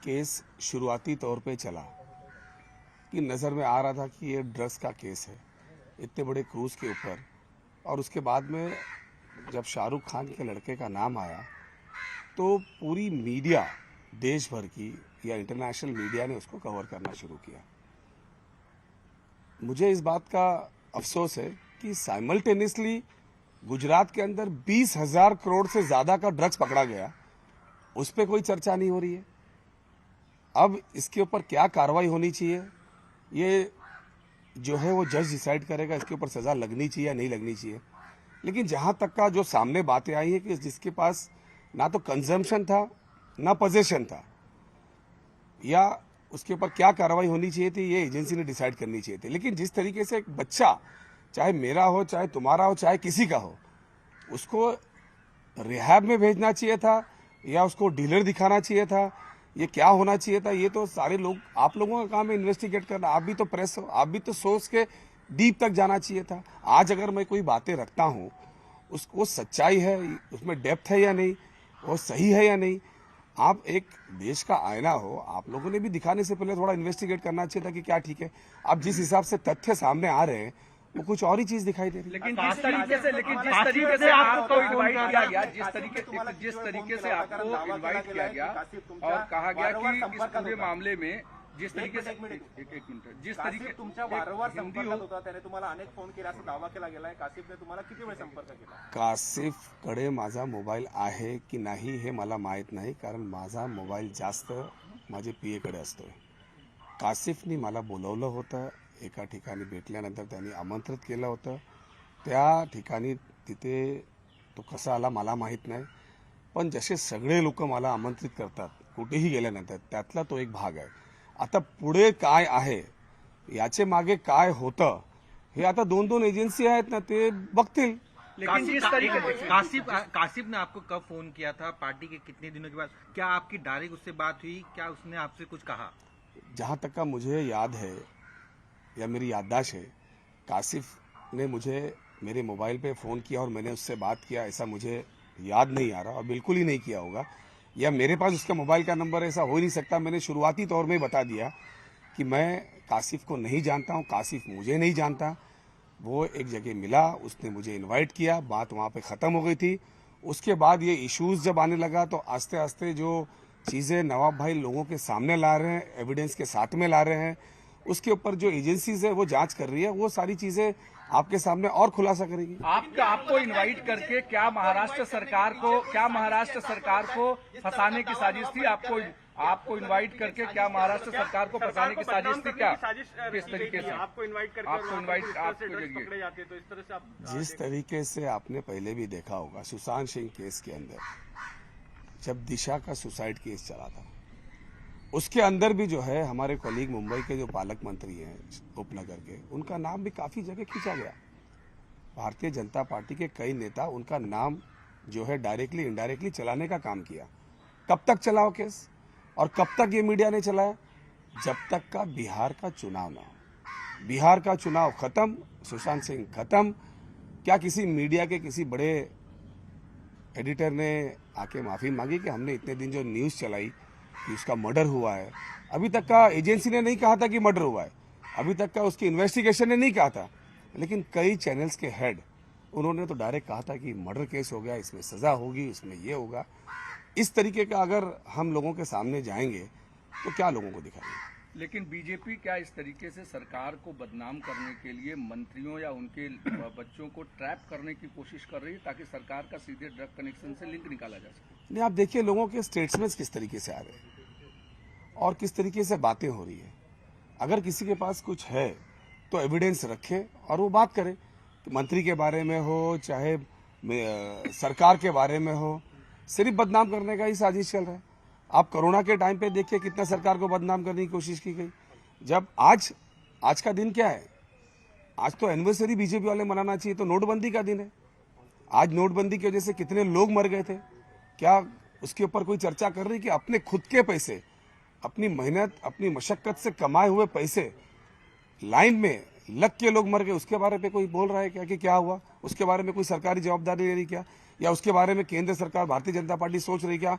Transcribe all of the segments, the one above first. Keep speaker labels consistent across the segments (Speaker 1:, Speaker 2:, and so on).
Speaker 1: Case शुरुआती तौर पे चला कि नज़र में आ रहा था कि ये ड्रग्स का केस है इतने बड़े क्रूज के ऊपर। और उसके बाद में जब शाहरुख खान के लड़के का नाम आया तो पूरी मीडिया, देश भर की या इंटरनेशनल मीडिया ने उसको कवर करना शुरू किया। मुझे इस बात का अफसोस है कि साइमल्टेनियसली गुजरात के अंदर 20,000 करोड़ से ज़्यादा का ड्रग्स पकड़ा गया, उस पर कोई चर्चा नहीं हो रही है। अब इसके ऊपर क्या कार्रवाई होनी चाहिए, ये जो है वो जज डिसाइड करेगा, इसके ऊपर सज़ा लगनी चाहिए या नहीं लगनी चाहिए। लेकिन जहाँ तक का जो सामने बातें आई हैं कि जिसके पास ना तो कंजम्पशन था ना पोजेशन था, या उसके ऊपर क्या कार्रवाई होनी चाहिए थी, ये एजेंसी ने डिसाइड करनी चाहिए थी। लेकिन जिस तरीके से एक बच्चा, चाहे मेरा हो, चाहे तुम्हारा हो, चाहे किसी का हो, उसको रिहैब में भेजना चाहिए था या उसको डीलर दिखाना चाहिए था, ये क्या होना चाहिए था, ये तो सारे लोग, आप लोगों का काम है इन्वेस्टिगेट करना। आप भी तो प्रेस हो, आप भी तो सोच के डीप तक जाना चाहिए था। आज अगर मैं कोई बातें रखता हूँ, उसको सच्चाई है, उसमें डेप्थ है या नहीं, वो सही है या नहीं। आप एक देश का आईना हो, आप लोगों ने भी दिखाने से पहले थोड़ा इन्वेस्टिगेट करना चाहिए था कि क्या ठीक है। अब जिस हिसाब से तथ्य सामने आ रहे हैं वो कुछ और ही चीज दिखाई दे रही है।
Speaker 2: लेकिन जिस तरीके से आपको इनवाइट किया गया, जिस तरीके से आपको इनवाइट किया गया और कहा गया कि इस पूरे मामले में जिस तरीके से एक मिनिट, जिस तरीके
Speaker 3: तुमच्या वारंवार संपर्कात होता, त्याने तुम्हाला अनेक फोन केला असा दावा केला गेलाय। कासिफने तुम्हाला किती वेळ संपर्क केला?
Speaker 1: कासिफकडे माझा मोबाईल आहे की नाही हे मला माहीत नाही, कारण माझा मोबाईल जास्त माझे पीएकडे असतोय। कासिफनी मला बोलवलं होतं, एका ठिकाणी भेटल्यानंतर त्यांनी आमंत्रित केलं होतं। त्या ठिकाणी तिथे तो कसा आला मला माहीत नाही, पण जसे सगळे लोक मला आमंत्रित करतात कुठेही गेल्यानंतर, त्यातला तो एक भाग आहे। आता पुढे काय आहे, याचे मागे काय होतं, हे आता दोन दोन एजन्सी आहेत ना, ते बघतील।
Speaker 2: लेकिन जिस तरीके से कासिफ ने आपको कब फोन किया था, पार्टी के कितने दिनों के बाद, क्या आपकी डायरेक्ट उससे बात हुई, क्या उसने आपसे कुछ कहा?
Speaker 1: जहाँ तक का मुझे याद है या मेरी याददाश्त है, कासिफ ने मुझे मेरे मोबाइल पे फ़ोन किया और मैंने उससे बात किया, ऐसा मुझे याद नहीं आ रहा और बिल्कुल ही नहीं किया होगा, या मेरे पास उसका मोबाइल का नंबर ऐसा हो ही नहीं सकता। मैंने शुरुआती तौर में बता दिया कि मैं कासिफ को नहीं जानता हूँ, कासिफ मुझे नहीं जानता। वो एक जगह मिला, उसने मुझे इनवाइट किया, बात वहाँ पे ख़त्म हो गई थी। उसके बाद ये इश्यूज़ जब आने लगा तो आस्ते आस्ते जो चीज़ें नवाब भाई लोगों के सामने ला रहे हैं, एविडेंस के साथ में ला रहे हैं, उसके ऊपर जो एजेंसीज है वो जांच कर रही है, वो सारी चीज़ें आपके सामने और खुलासा करेगी।
Speaker 2: आपको इनवाइट करके क्या महाराष्ट्र सरकार को फंसाने की साजिश थी? आपको इनवाइट करके क्या महाराष्ट्र सरकार को फंसाने की साजिश थी? क्या किस तरीके से
Speaker 3: आपको इनवाइट करके पकड़े जाते, तो इस तरह से आप
Speaker 1: जिस तरीके से आपने पहले भी देखा होगा सुशांत सिंह केस के अंदर, जब दिशा का सुसाइड केस चला था, उसके अंदर भी जो है हमारे कॉलीग मुंबई के जो पालक मंत्री हैं उपनगर के, उनका नाम भी काफ़ी जगह खींचा गया। भारतीय जनता पार्टी के कई नेता उनका नाम जो है डायरेक्टली इनडायरेक्टली चलाने का काम किया। कब तक चला वो केस और कब तक ये मीडिया ने चलाया? जब तक का बिहार का चुनाव ना हो। बिहार का चुनाव खत्म, सुशांत सिंह खत्म, क्या किसी मीडिया के किसी बड़े एडिटर ने आके माफ़ी मांगी कि हमने इतने दिन जो न्यूज़ चलाई कि उसका मर्डर हुआ है, अभी तक का एजेंसी ने नहीं कहा था कि मर्डर हुआ है, अभी तक का उसकी इन्वेस्टिगेशन ने नहीं कहा था। लेकिन कई चैनल्स के हेड, उन्होंने तो डायरेक्ट कहा था कि मर्डर केस हो गया, इसमें सज़ा होगी, इसमें ये होगा। इस तरीके का अगर हम लोगों के सामने जाएंगे तो क्या लोगों को दिखाएंगे?
Speaker 2: लेकिन बीजेपी क्या इस तरीके से सरकार को बदनाम करने के लिए मंत्रियों या उनके बच्चों को ट्रैप करने की कोशिश कर रही है ताकि सरकार का सीधे ड्रग कनेक्शन से लिंक निकाला जा सके?
Speaker 1: नहीं, आप देखिए लोगों के स्टेटमेंट्स किस तरीके से आ रहे हैं और किस तरीके से बातें हो रही है। अगर किसी के पास कुछ है तो एविडेंस रखे और वो बात करे, तो मंत्री के बारे में हो चाहे सरकार के बारे में हो, सिर्फ बदनाम करने का ही साजिश चल रहा है। आप कोरोना के टाइम पे देखिए कितना सरकार को बदनाम करने की कोशिश की गई। जब आज का दिन क्या है, आज तो एनिवर्सरी बीजेपी वाले मनाना चाहिए, तो नोटबंदी का दिन है। आज नोटबंदी की वजह से कितने लोग मर गए थे, क्या उसके ऊपर कोई चर्चा कर रही कि अपने खुद के पैसे, अपनी मेहनत, अपनी मशक्कत से कमाए हुए पैसे लाइन में लग के लोग मर गए, उसके बारे में कोई बोल रहा है क्या कि क्या हुआ? उसके बारे में कोई सरकारी जवाबदारी ले रही क्या? या उसके बारे में केंद्र सरकार भारतीय जनता पार्टी सोच रही क्या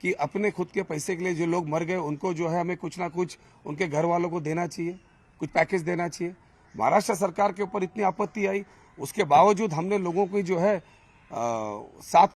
Speaker 1: कि अपने खुद के पैसे के लिए जो लोग मर गए उनको जो है हमें कुछ ना कुछ उनके घर वालों को देना चाहिए, कुछ पैकेज देना चाहिए। महाराष्ट्र सरकार के ऊपर इतनी आपत्ति आई, उसके बावजूद हमने लोगों की जो है साथ